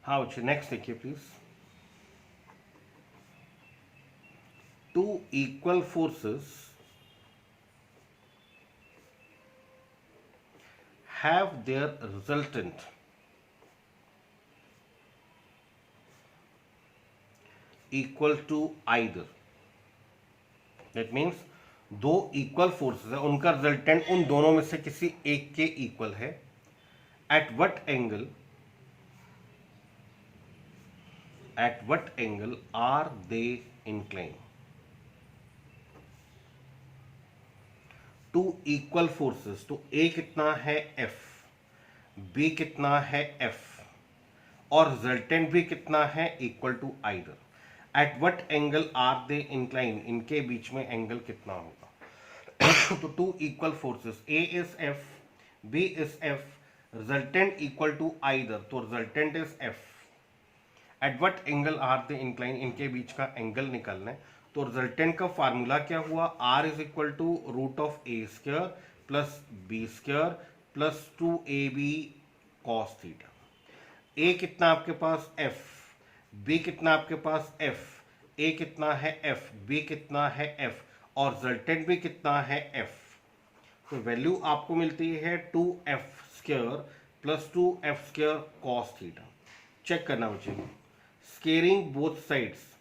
हाँ बच्चे नेक्स्ट देखिए please. Two equal forces have their resultant equal to either। That means दो equal forces है, उनका रिजल्टेंट उन दोनों में से किसी एक के इक्वल है। At what angle are they incline. Two equal forces, तो ए कितना है एफ, बी कितना है एफ, और रिजल्टेंट भी कितना है equal to either. At what angle are they inclined, इनके बीच में एंगल कितना होगा। तो two equal forces, A is F, B is F, resultant equal to either, तो resultant is F. At what angle are they inclined, इनके बीच का एंगल निकालना है। तो रिजल्टेंट का फार्मूला क्या हुआ, R is equal to root of A square plus B square plus 2ab cos theta. A कितना आपके पास एफ, बी कितना आपके पास एफ, ए कितना है एफ, बी कितना है एफ, और रिजल्टेंट भी कितना है एफ। तो वैल्यू आपको मिलती है 2f square plus 2f square cos theta. Check करना बच्चे, स्केयरिंग बोथ साइड्स,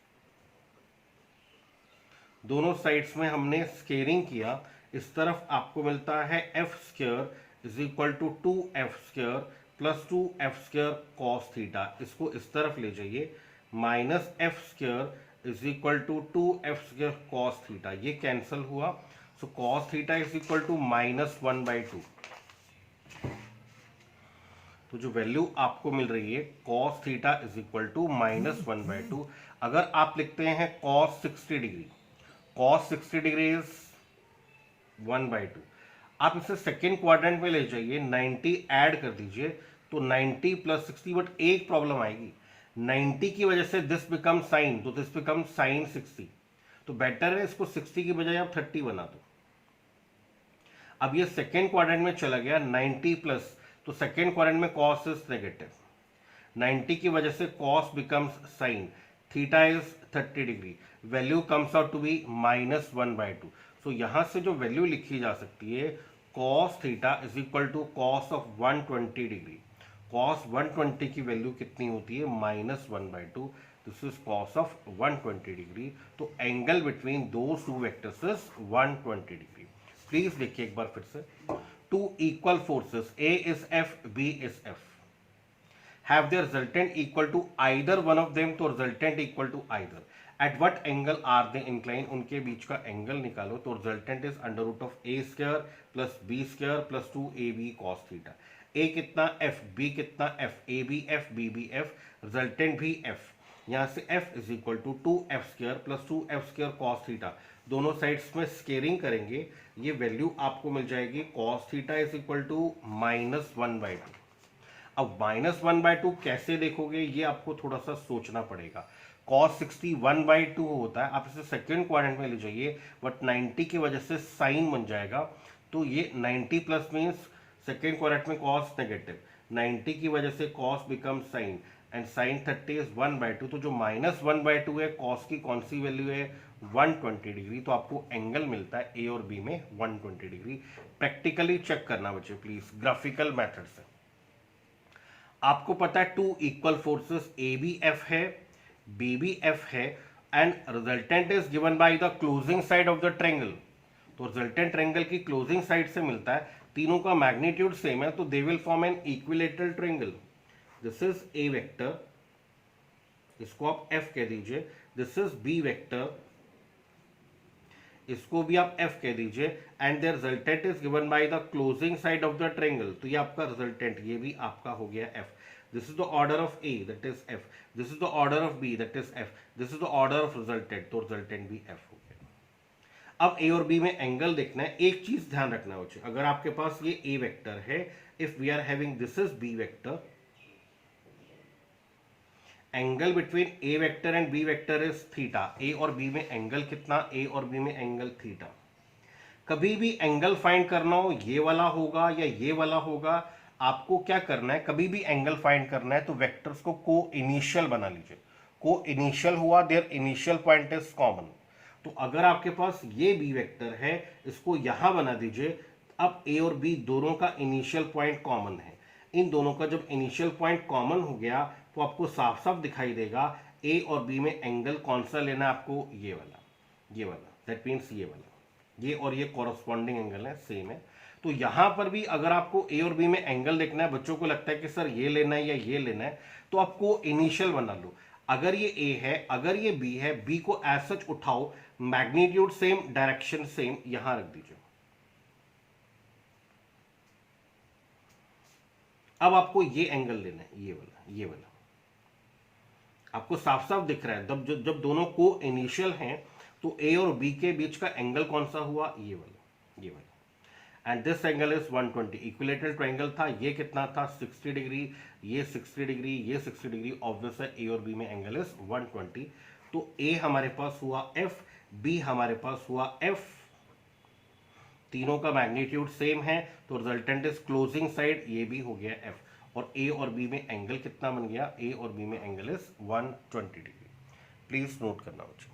दोनों साइड्स में हमने स्केयरिंग किया। इस तरफ आपको मिलता है F square is equal to 2f square plus 2f square cos theta. इसको इस तरफ ले जाइए, minus F square is equal to 2f square cos theta, ये कैंसिल हुआ। So cos theta is equal to -1/2। तो जो वैल्यू आपको मिल रही है cos theta is equal to -1/2। अगर आप लिखते हैं cos 60 degree, cos 60 degree is 1/2। आप इसे सेकेंड क्वाड्रेंट में ले जाइए, 90 ऐड कर दीजिए, तो 90 प्लस 60। बट एक प्रॉब्लम आएगी, 90 की वजह से दिस बिकम साइन, तो दिस बिकम साइन 60। तो बेटर है इसको 60 की बजाय आप 30 बना दो। अब ये सेकेंड क्वाड्रेंट में चला गया 90 प्लस, तो सेकेंड क्वाड्रेंट में कॉस इज नेगेटिव, 90 की वजह से cos becomes sine, theta is 30 degree, value comes out to be -1/2। So यहां से जो वैल्यू लिखी जा सकती है cos theta is equal to cos of 120 degree. Cos 120 की वैल्यू कितनी होती है, -1/2। This is cos of 120 degree. तो angle between those two vectors is 120 degree. Please देखिए एक बार फिर से, two equal forces A is F, B is F, have their resultant equal to either one of them, तो resultant equal to either। at what angle are they inclined, उनके बीच का angle निकालो, तो resultant is under root of a square plus b square plus 2ab cos theta। a कितना f, b कितना f, ab f, bb f, resultant भी f। यहाँ से f is equal to 2f square plus 2f square cos theta। दोनों sides में squaring करेंगे, ये value आपको मिल जाएगी cos theta is equal to -1/2। अब -1/2 कैसे देखोगे, ये आपको थोड़ा सा सोचना पड़ेगा। cos 60 1/2 होता है, आप इसे सेकेंड क्वाड्रेंट में ले जाइए, बट 90 की वजह से साइन बन जाएगा, तो ये 90 प्लस मीन्स सेकेंड क्वाड्रेंट में cos नेगेटिव, 90 की वजह से cos become sine, and sine 30 is 1/2। तो जो -1/2 है, cos की कौन सी वैल्यू है, 120 डिग्री। तो आपको एंगल मिलता है ए और बी में 120 डिग्री। प्रैक्टिकली चेक करना बच्चे प्लीज, ग्राफिकल मेथड से। आपको पता है two equal forces A B F है, बी बी एफ है, and resultant is given by the closing side of the triangle. तो रिजल्टेंट ट्रायंगल की क्लोजिंग साइड से मिलता है, तीनों का मैग्नीट्यूड सेम है, तो they will form an equilateral triangle. This is a vector, इसको आप एफ कह दीजिए, दिस इज बी वेक्टर, इसको भी आप f कह दीजिए, and their resultant is given by the closing side of the triangle. तो ये आपका रिजल्टेंट, ये भी आपका हो गया f। This is the order of a, that is f, this is the order of b, that is f, this is the order of resultant, तो resultant भी f हो गया। अब a और b में एंगल देखना है। एक चीज ध्यान रखना है, अगर आपके पास ये a वेक्टर है, if we are having this is b vector, angle between A vector and B vector is theta. A और बी में एंगल कितना, ए और बी में एंगल थीटा। कभी भी एंगल फाइंड करना हो, ये वाला होगा या ये वाला होगा, आपको क्या करना है, कभी भी एंगल फाइंड करना है तो वेक्टर्स को को इनिशियल बना लीजिए। को इनिशियल हुआ, their initial point is common. तो अगर आपके पास ये बी वेक्टर है, इसको यहां बना दीजिए। अब ए और बी दोनों का इनिशियल पॉइंट कॉमन है। इन दोनों का जब इनिशियल पॉइंट कॉमन हो गया तो आपको साफ साफ दिखाई देगा ए और बी में एंगल कौन सा लेना है आपको, ये वाला, दैट मीन्स ये वाला। ये और ये कॉरस्पॉन्डिंग एंगल है, सेम है। तो यहां पर भी अगर आपको ए और बी में एंगल देखना है, बच्चों को लगता है कि सर ये लेना है या ये लेना है, तो आपको इनिशियल बना लो। अगर ये ए है, अगर ये बी है, बी को एज सच उठाओ, मैग्नीट्यूड सेम, डायरेक्शन सेम, यहां रख दीजिए। अब आपको ये एंगल लेना है, ये वाला आपको साफ साफ दिख रहा है। जब दोनों को इनिशियल हैं तो ए और बी के बीच का एंगल कौन सा हुआ, ये वाला। And this angle is 120। Equilateral triangle था, ये कितना था 60 डिग्री, ये 60 डिग्री, ये 60 डिग्री। ऑब्वियस है ए और बी में एंगल इज 120। तो ए हमारे पास हुआ एफ, बी हमारे पास हुआ एफ, तीनों का मैग्नीट्यूड सेम है, तो रिजल्टेंट इज क्लोजिंग साइड, ये भी हो गया एफ। और ए और बी में एंगल कितना बन गया, ए और बी में angle is 120 degree. Please note करना बच्चों।